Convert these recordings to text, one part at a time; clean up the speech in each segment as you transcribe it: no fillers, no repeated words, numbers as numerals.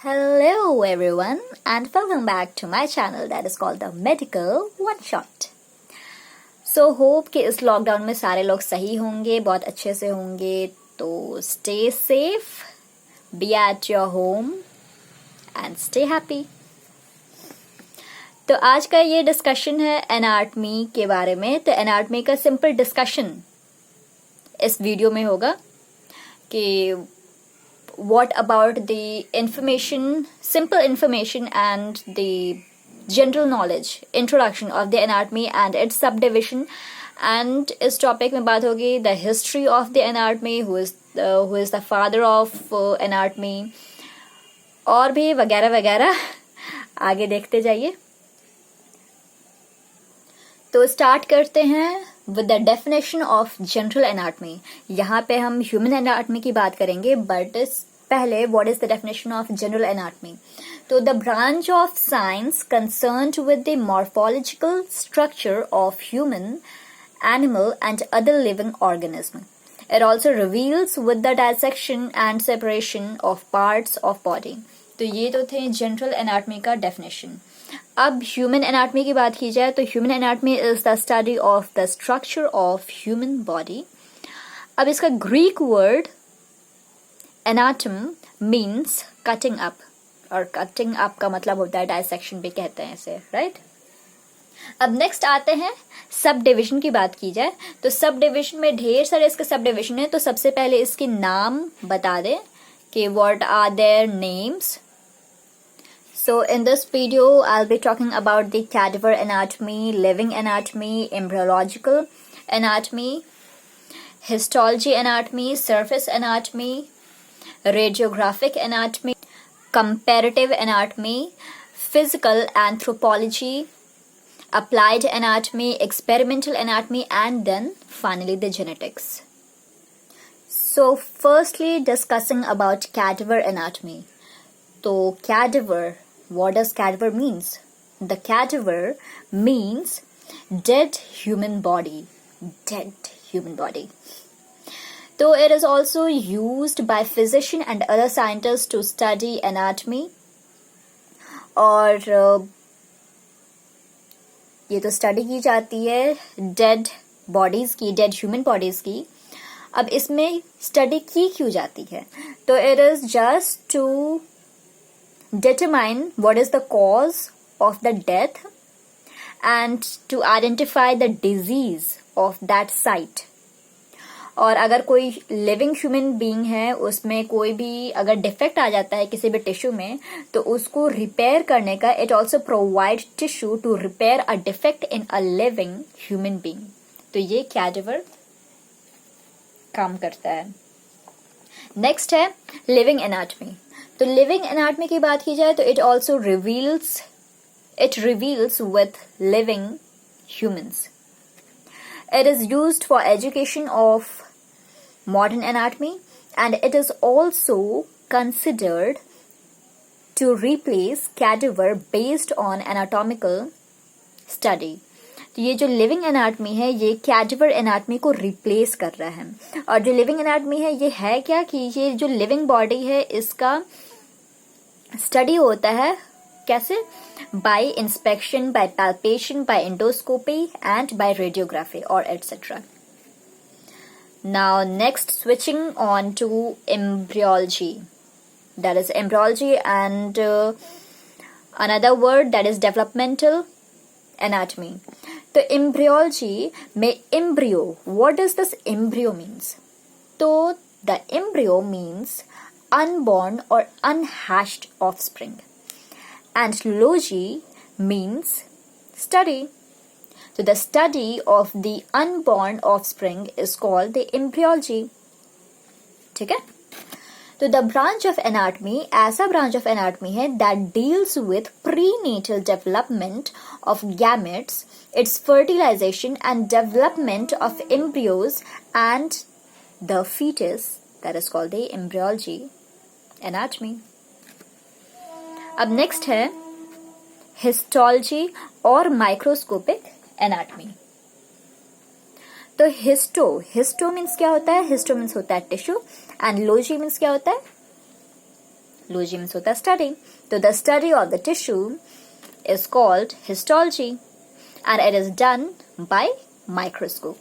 Hello everyone and welcome back to my channel that is called the Medical One Shot. So hope कि इस lockdown में सारे लोग सही होंगे, बहुत अच्छे से होंगे. तो stay safe, be at your home and stay happy. तो आज का ये डिस्कशन है एनाटमी के बारे में. तो एनाटमी का सिंपल डिस्कशन इस वीडियो में होगा कि what about the information, simple information and the general knowledge, introduction of the anatomy and its subdivision. And इस टॉपिक में बात होगी the history of the anatomy, who is the father of anatomy और भी वगैरह वगैरह. आगे देखते जाइए. तो स्टार्ट करते हैं with the definition of general anatomy. यहाँ पे हम human anatomy की बात करेंगे, but पहले what is the definition of general anatomy? तो the branch of science concerned with the morphological structure of human, animal and other living organism. It also reveals with the dissection and separation of parts of body. तो ये तो थे general anatomy का definition. अब human anatomy की बात की जाए तो human anatomy is the study of the structure of human body. अब इसका Greek word anatome means cutting up, और कटिंग अप का मतलब होता है डायसेक्शन भी कहते हैं इसे, राइट. अब नेक्स्ट आते हैं सब डिविजन की बात की जाए तो सब डिविजन में ढेर सारे इसके सब डिविजन है. तो सबसे पहले इसके नाम बता दें कि what are their names. So in this video, I'll be talking about the cadaver anatomy, living anatomy, embryological anatomy, histology anatomy, surface anatomy, radiographic anatomy, comparative anatomy, physical anthropology, applied anatomy, experimental anatomy, and then finally the genetics. So firstly, discussing about cadaver anatomy. So cadaver, what does cadaver means? The cadaver means dead human body. Dead human body. So it is also used by physician and other scientists to study anatomy. और ये तो study की जाती है dead bodies की, dead human bodies की. अब इसमें स्टडी की क्यों जाती है? तो it is just to determine what is the cause of the death and to identify the disease of that site. और अगर कोई लिविंग ह्यूमन बीइंग है उसमें कोई भी अगर डिफेक्ट आ जाता है किसी भी टिश्यू में तो उसको रिपेयर करने का it also provide tissue to repair a defect in a living human being. तो ये कैडेवर काम करता है. नेक्स्ट है लिविंग एनाटमी. तो लिविंग एनाटमी की बात की जाए तो it also reveals with living humans. It is used for education of modern anatomy and it is also considered to replace cadaver based on anatomical study. तो ये जो लिविंग एनाटमी है ये कैडेवर एनाटमी को रिप्लेस कर रहा है. और जो लिविंग एनाटमी है ये है क्या कि ये जो लिविंग बॉडी है इसका स्टडी होता है कैसे? By inspection, by palpation, by endoscopy and by radiography और etcetera. Now next switching on to embryology. That is embryology and another word that is developmental anatomy. तो एम्ब्रियोलॉजी में embryo, what does this embryo means? तो the embryo means unborn or unhatched offspring, and logy means study. So the study of the unborn offspring is called the embryology. ठीक है? तो the branch of anatomy ऐसा branch of anatomy है that deals with prenatal development of gametes, its fertilization and development of embryos and the fetus. That is called the embryology anatomy. अब next है histology और microscopic anatomy. तो histo means क्या होता है? Histo means होता है टिश्यू एंड लॉजी मीन्स क्या होता है? logy means होता है study. तो the study of the tissue is called histology and it is done by microscope.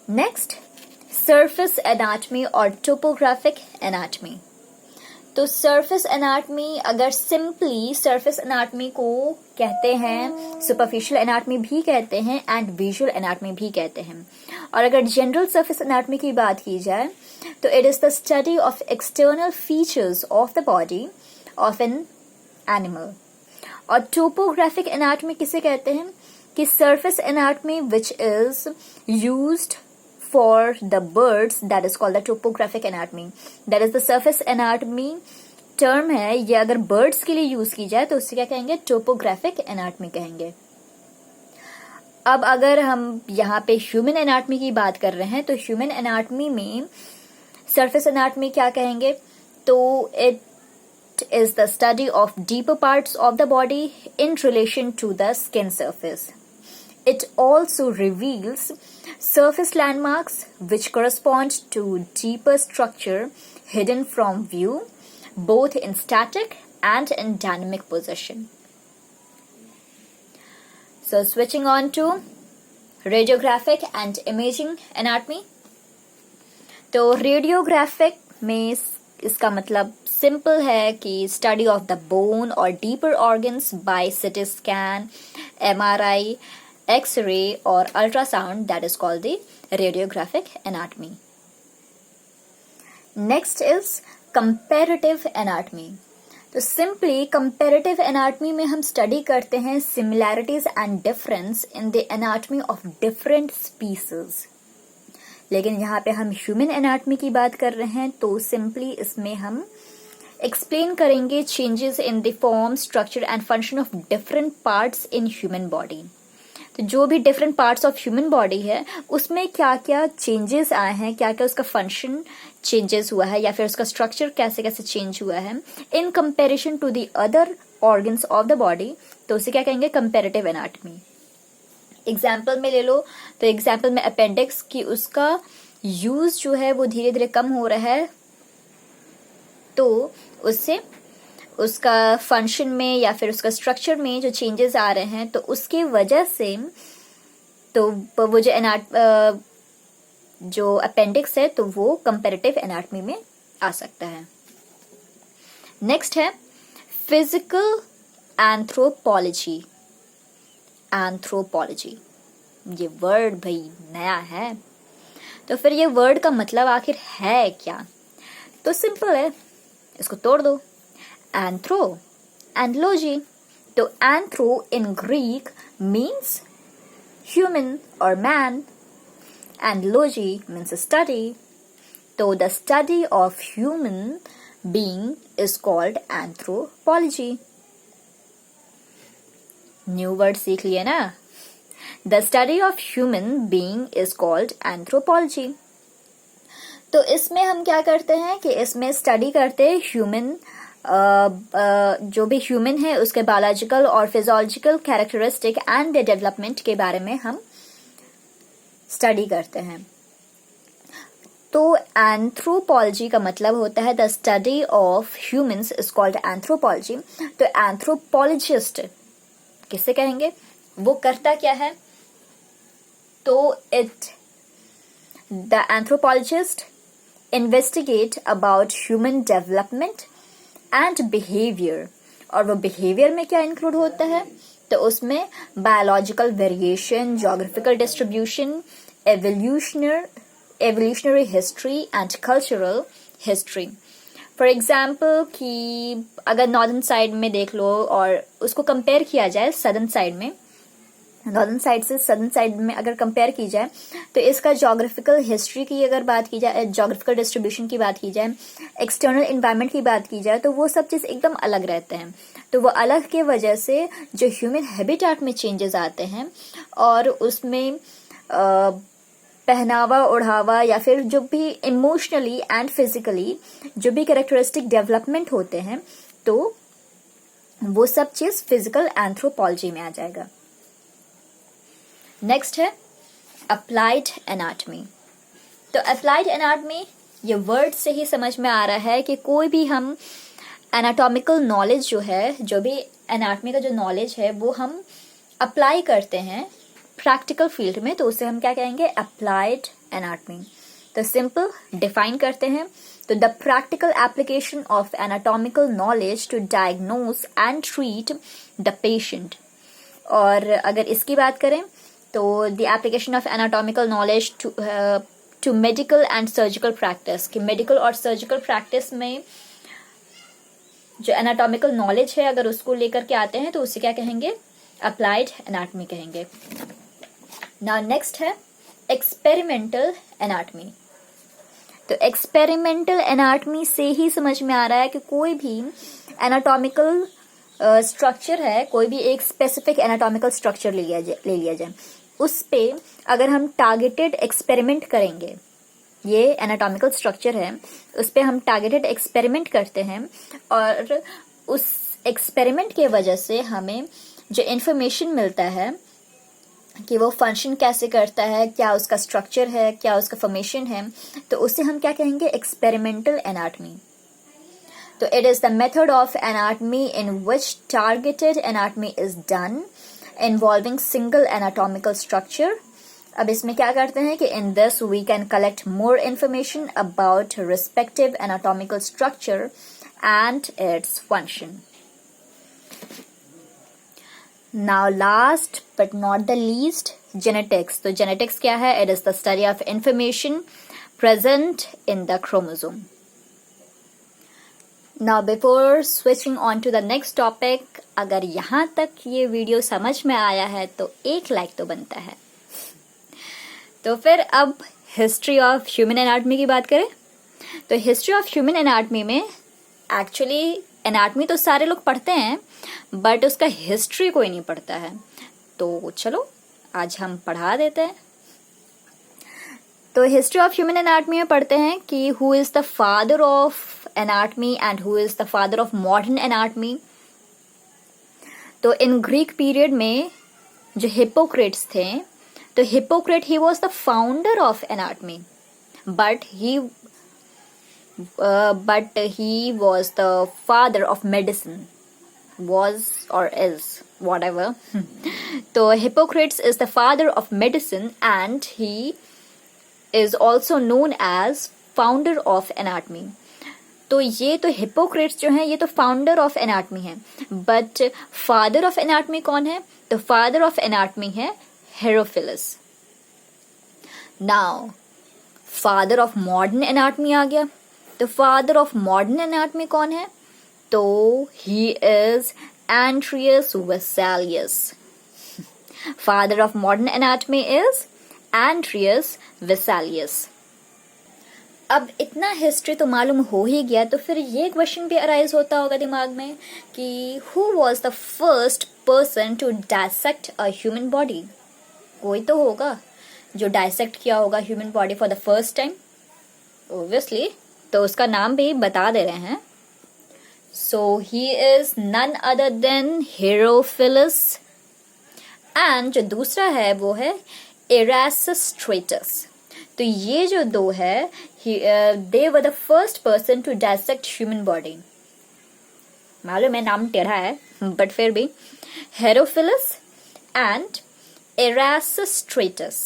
Next, surface anatomy और topographic anatomy. तो surface anatomy अगर simply surface anatomy को कहते हैं, superficial anatomy भी कहते हैं and visual anatomy भी कहते हैं. और अगर general surface anatomy की बात की जाए तो it is the study of external features of the body of an animal. और topographic anatomy किसे कहते हैं कि surface anatomy which is used for the birds, that is called the topographic anatomy. That is the surface anatomy term है, ये अगर birds के लिए यूज की जाए तो उससे क्या कहेंगे, topographic anatomy कहेंगे. अब अगर हम यहाँ पे human anatomy की बात कर रहे हैं तो human anatomy में surface anatomy क्या कहेंगे, तो it is the study of deeper parts of the body in relation to the skin surface. It also reveals surface landmarks which correspond to deeper structure hidden from view, both in static and in dynamic position. So switching on to radiographic and imaging anatomy. तो radiographic में इसका मतलब simple है कि study of the bone or deeper organs by CT scan, MRI, X-ray or ultrasound, that is called the radiographic anatomy. Next is comparative anatomy. तो simply comparative anatomy में हम study करते हैं similarities and difference in the anatomy of different species. लेकिन यहाँ पे हम human anatomy की बात कर रहे हैं तो simply इसमें हम explain करेंगे changes in the form, structure and function of different parts in human body. तो जो भी different parts of human body है उसमें क्या क्या चेंजेस आए हैं, क्या क्या उसका फंक्शन चेंजेस हुआ है या फिर उसका स्ट्रक्चर कैसे कैसे चेंज हुआ है in comparison to the other organs of the body, तो उसे क्या कहेंगे, कंपैरेटिव एनाटॉमी. एग्जाम्पल में ले लो तो एग्जाम्पल में अपेंडिक्स की उसका यूज जो है वो धीरे धीरे कम हो रहा है, तो उससे उसका फंक्शन में या फिर उसका स्ट्रक्चर में जो चेंजेस आ रहे हैं तो उसकी वजह से तो वो जो अपेंडिक्स है तो वो कंपैरेटिव एनाटॉमी में आ सकता है. नेक्स्ट है फिजिकल एंथ्रोपोलॉजी. एंथ्रोपोलॉजी ये वर्ड भाई नया है, तो फिर ये वर्ड का मतलब आखिर है क्या, तो सिंपल है, इसको तोड़ दो. Anthro and logy. तो anthro in Greek means human और man and logy means study. So the study of human being is called anthropology. New word सीख लिए ना. The study of human being is called anthropology. तो इसमें हम क्या करते हैं कि इसमें स्टडी करते हैं ह्यूमन जो भी ह्यूमन है उसके बायोलॉजिकल और फिजियोलॉजिकल कैरेक्टरिस्टिक एंड डेवलपमेंट के बारे में हम स्टडी करते हैं. तो एंथ्रोपोलॉजी का मतलब होता है the study of humans is called anthropology. तो एंथ्रोपोलॉजिस्ट किसे कहेंगे, वो करता क्या है, तो the anthropologist investigate about human development and behaviour. और वो बिहेवियर में क्या इंक्लूड होता है, तो उसमें biological variation, geographical distribution, evolutionary history and cultural history. For example कि अगर नॉर्दर्न साइड में देख लो और उसको कंपेयर किया जाए सदर्न साइड में, नॉर्दर्न साइड से सदर्न साइड में अगर कंपेयर की जाए तो इसका ज्योग्राफिकल हिस्ट्री की अगर बात की जाए, ज्योग्राफिकल डिस्ट्रीब्यूशन की बात की जाए, एक्सटर्नल इन्वायरमेंट की बात की जाए, तो वो सब चीज़ एकदम अलग रहते हैं. तो वो अलग के वजह से जो ह्यूमन हैबिटेट में चेंजेस आते हैं और उसमें पहनावा ओढ़ावा या फिर जो भी इमोशनली एंड फिजिकली जो भी कैरेक्टरिस्टिक डेवलपमेंट होते हैं, तो वो सब चीज़ फिजिकल एंथ्रोपोलॉजी में आ जाएगा. नेक्स्ट है अप्लाइड एनाटॉमी. तो अप्लाइड एनाटॉमी ये वर्ड से ही समझ में आ रहा है कि कोई भी हम एनाटॉमिकल नॉलेज जो है, जो भी एनाटॉमी का जो नॉलेज है वो हम अप्लाई करते हैं प्रैक्टिकल फील्ड में, तो उसे हम क्या कहेंगे, अप्लाइड एनाटॉमी। तो सिंपल डिफाइन करते हैं, तो the practical application of anatomical knowledge to diagnose and treat the patient. और अगर इसकी बात करें तो the application of anatomical knowledge to medical and surgical practice, कि मेडिकल और सर्जिकल प्रैक्टिस में जो एनाटॉमिकल नॉलेज है अगर उसको लेकर के आते हैं तो उसे क्या कहेंगे, अप्लाइड एनाटॉमी कहेंगे। नाउ नेक्स्ट है एक्सपेरिमेंटल एनाटॉमी। तो एक्सपेरिमेंटल एनाटॉमी से ही समझ में आ रहा है कि कोई भी एनाटॉमिकल स्ट्रक्चर है, कोई भी एक स्पेसिफिक एनाटॉमिकल स्ट्रक्चर ले लिया जाए, उस पे अगर हम टारगेटेड एक्सपेरिमेंट करेंगे, ये एनाटॉमिकल स्ट्रक्चर है, उस पे हम टारगेटेड एक्सपेरिमेंट करते हैं और उस एक्सपेरिमेंट के वजह से हमें जो इन्फॉर्मेशन मिलता है कि वो फंक्शन कैसे करता है, क्या उसका स्ट्रक्चर है, क्या उसका फॉर्मेशन है, तो उसे हम क्या कहेंगे, एक्सपेरिमेंटल एनाटॉमी। तो it is the method of anatomy in which targeted anatomy is done involving single anatomical structure. अब इसमें क्या करते हैं कि in this we can collect more information about respective anatomical structure and its function. Now last but not the least, genetics. तो genetics क्या है, it is the study of information present in the chromosome. Now before switching on to the next topic, अगर यहां तक ये video समझ में आया है तो एक लाइक तो बनता है। तो फिर अब हिस्ट्री ऑफ ह्यूमन एनाटॉमी की बात करें तो हिस्ट्री ऑफ ह्यूमन एनाटॉमी में एक्चुअली एनाटॉमी तो सारे लोग पढ़ते हैं बट उसका हिस्ट्री कोई नहीं पढ़ता है, तो चलो आज हम पढ़ा देते हैं। तो हिस्ट्री ऑफ ह्यूमन एनाटॉमी में पढ़ते हैं कि who is the father of anatomy and who is the father of modern anatomy. तो इन ग्रीक पीरियड में जो हिप्पोक्रेट्स थे, तो Hippocrates he was the founder of anatomy but he was the father of medicine, was or is whatever. So Hippocrates is the father of medicine and he is also known as founder of anatomy. तो ये तो Hippocrates जो हैं ये तो founder of anatomy है, but father of anatomy कौन है, तो फादर ऑफ एनाटॉमी है Herophilus. Now father of modern anatomy आ गया, तो फादर ऑफ मॉडर्न एनाटॉमी कौन है, तो he is Andreas Vesalius. Father of modern anatomy is Andreas Vesalius. अब इतना हिस्ट्री तो मालूम हो ही गया, तो फिर ये क्वेश्चन भी अराइज होता होगा दिमाग में कि who was the first person to dissect a human body? कोई तो होगा जो डायसेक्ट किया होगा human body for the first time, obviously, तो उसका नाम भी बता दे रहे हैं। So he is none other than Herophilus, and जो दूसरा है वो है Erasistratus। तो ये जो दो है they were the first person to dissect human body। मालूम है नाम टेढ़ा है बट फिर भी Herophilus and Erasistratus।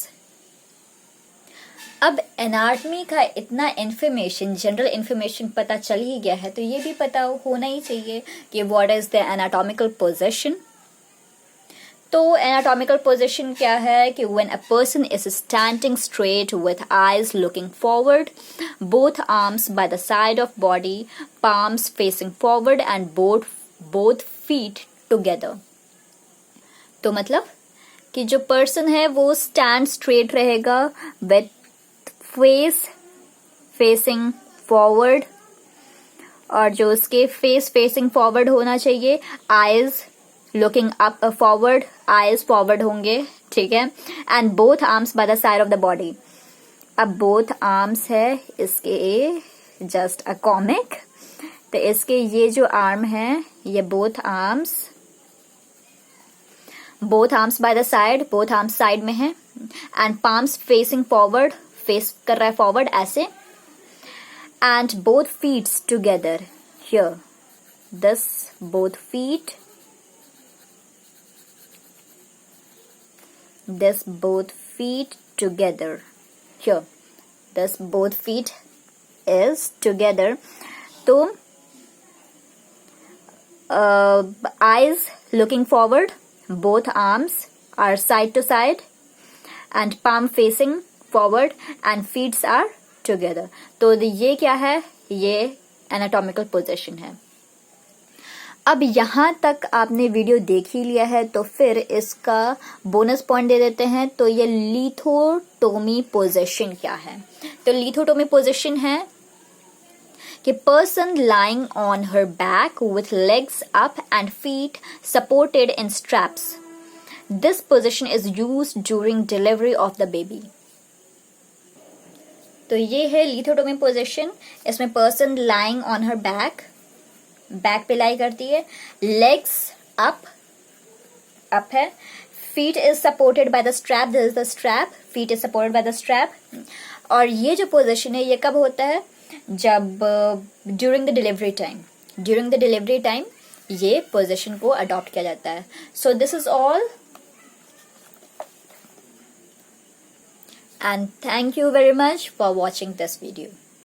अब एनाटॉमी का इतना इन्फॉर्मेशन, जनरल इन्फॉर्मेशन पता चल ही गया है, तो ये भी पता होना ही चाहिए कि what is the anatomical position. तो एनाटॉमिकल पोजीशन क्या है कि when a person is standing straight with eyes looking forward, both arms by the side of body, palms facing forward and both feet together. तो मतलब कि जो person है वो स्टैंड स्ट्रेट रहेगा विथ फेस फेसिंग फॉरवर्ड, और जो उसके फेस फेसिंग फॉरवर्ड होना चाहिए, eyes looking up forward, eyes forward होंगे, ठीक है, and both arms by the side of the body. अब बोथ आर्म्स है इसके जस्ट अ कॉमिक, तो इसके ये जो आर्म है ये both arms by the side, both arms side में है, and palms facing forward, face कर रहा है फॉरवर्ड ऐसे, and both feet together. Here, this both feet, this both feet together. Here, this both feet is together. तो eyes looking forward, both arms are side to side and palm facing forward and feet are together. तो ये क्या है? ये anatomical position है. अब यहाँ तक आपने वीडियो देख ही लिया है, तो फिर इसका बोनस पॉइंट दे देते हैं. तो ये लिथोटोमी पोजीशन क्या है? तो लिथोटोमी पोजीशन है कि person lying on her back with legs up and feet supported in straps. This position is used during delivery of the baby. तो ये है लिथोटोमी पोजीशन. इसमें person lying on her back पे लाई करती है, legs up है, feet is supported by the strap, this is the strap, feet is supported by the strap. और ये जो पोजीशन है ये कब होता है? जब ड्यूरिंग द डिलीवरी टाइम ये पोजीशन को अडॉप्ट किया जाता है. So this is all and thank you very much for watching this video.